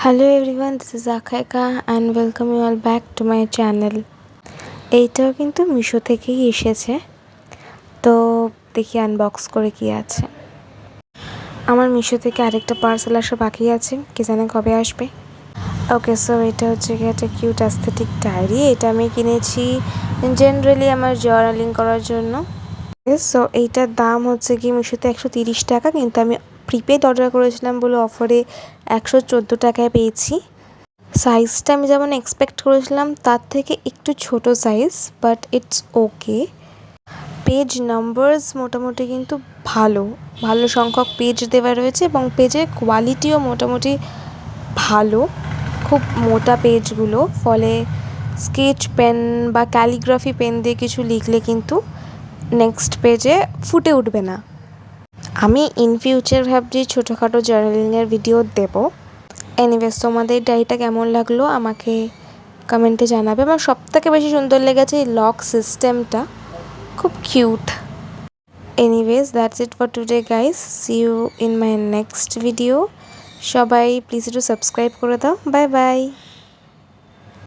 Hello everyone, this is Akhaika and welcome you all back to my channel. এইটাও কিন্তু মিশো থেকেই এসেছে, তো দেখি আনবক্স করে কি আছে। আমার মিশো থেকে আরেকটা পার্সেল আসা বাকি আছে, কি জানে কবে আসবে। ওকে, সো এটা হচ্ছে কি একটা কিউট অ্যাস্থেটিক ডায়েরি। এটা আমি কিনেছি জেনারেলি আমার জার্নালিং করার জন্য। সো এইটার দাম হচ্ছে কি মিশোতে 130 টাকা, কিন্তু আমি প্রিপেড অর্ডার করেছিলাম বলে অফারে 114 টাকায় পেয়েছি। সাইজটা আমি যেমন এক্সপেক্ট করেছিলাম তার থেকে একটু ছোট size, but it's okay. Page numbers মোটামুটি কিন্তু ভালো ভালো সংখ্যক পেজ দেওয়া রয়েছে এবং পেজের কোয়ালিটিও মোটামুটি ভালো, খুব মোটা পেজগুলো, ফলে স্কেচ পেন বা ক্যালিগ্রাফি পেন দিয়ে কিছু লিখলে কিন্তু নেক্সট পেজে ফুটে উঠবে না। আমি ইন ফিউচার ভাবছি ছোটোখাটো জার্নালিংয়ের ভিডিও দেবো। এনিওয়েজ, তোমাদের ডায়েরিটা কেমন লাগলো আমাকে কমেন্টে জানাবে। আমার সবথেকে বেশি সুন্দর লেগেছে এই লক সিস্টেমটা, খুব cute. Anyways, that's it for today guys, see you in my next video. সবাই প্লিজ একটু সাবস্ক্রাইব করে দাও। Bye by.